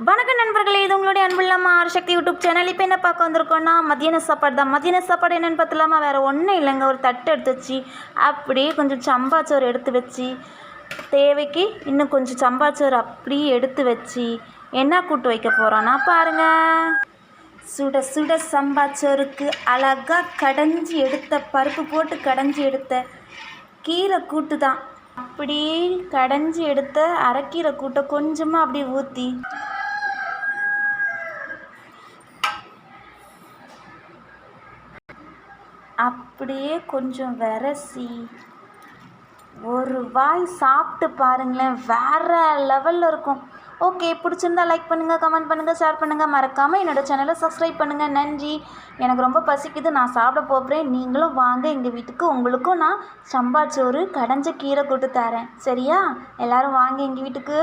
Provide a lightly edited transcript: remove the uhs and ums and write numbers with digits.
வணக்கம் நண்பர்களே, இது உங்களுடைய அன்புள்ளம்மா ஆர்சக்தி யூடியூப் சேனல். இப்போ என்ன பார்க்க வந்திருக்கோன்னா மதியான சாப்பாடு தான். மதியான சாப்பாடு என்னென்னு பார்த்தலாமா? வேறு ஒன்றும் இல்லைங்க. ஒரு தட்டு எடுத்து வச்சு அப்படியே கொஞ்சம் சம்பாச்சோறு எடுத்து வச்சு தேவைக்கு இன்னும் கொஞ்சம் சம்பாச்சோறு அப்படியே எடுத்து வச்சு என்ன கூட்டு வைக்க போகிறோன்னா பாருங்கள். சுட சுட சம்பாச்சோறுக்கு அழகாக கடைஞ்சி எடுத்த பருப்பு போட்டு கடைஞ்சி எடுத்த கீரை கூட்டு தான். அப்படியே கடைஞ்சி எடுத்த அரைக்கீரை கூட்டை கொஞ்சமாக அப்படியே ஊற்றி அப்படியே கொஞ்சம் விரசி ஒரு வாய் சாப்பிட்டு பாருங்களேன், வேறு லெவலில் இருக்கும். ஓகே, பிடிச்சிருந்தா லைக் பண்ணுங்கள், கமெண்ட் பண்ணுங்கள், ஷேர் பண்ணுங்கள், மறக்காமல் என்னோடய சேனலை சப்ஸ்கிரைப் பண்ணுங்கள். நன்றி. எனக்கு ரொம்ப பசிக்குது, நான் சாப்பிட போகிறேன். நீங்களும் வாங்க எங்கள் வீட்டுக்கு. உங்களுக்கும் நான் சம்பாச்சோறு கடைஞ்ச கீரை கூட்டு தரேன். சரியா? எல்லோரும் வாங்க எங்கள் வீட்டுக்கு.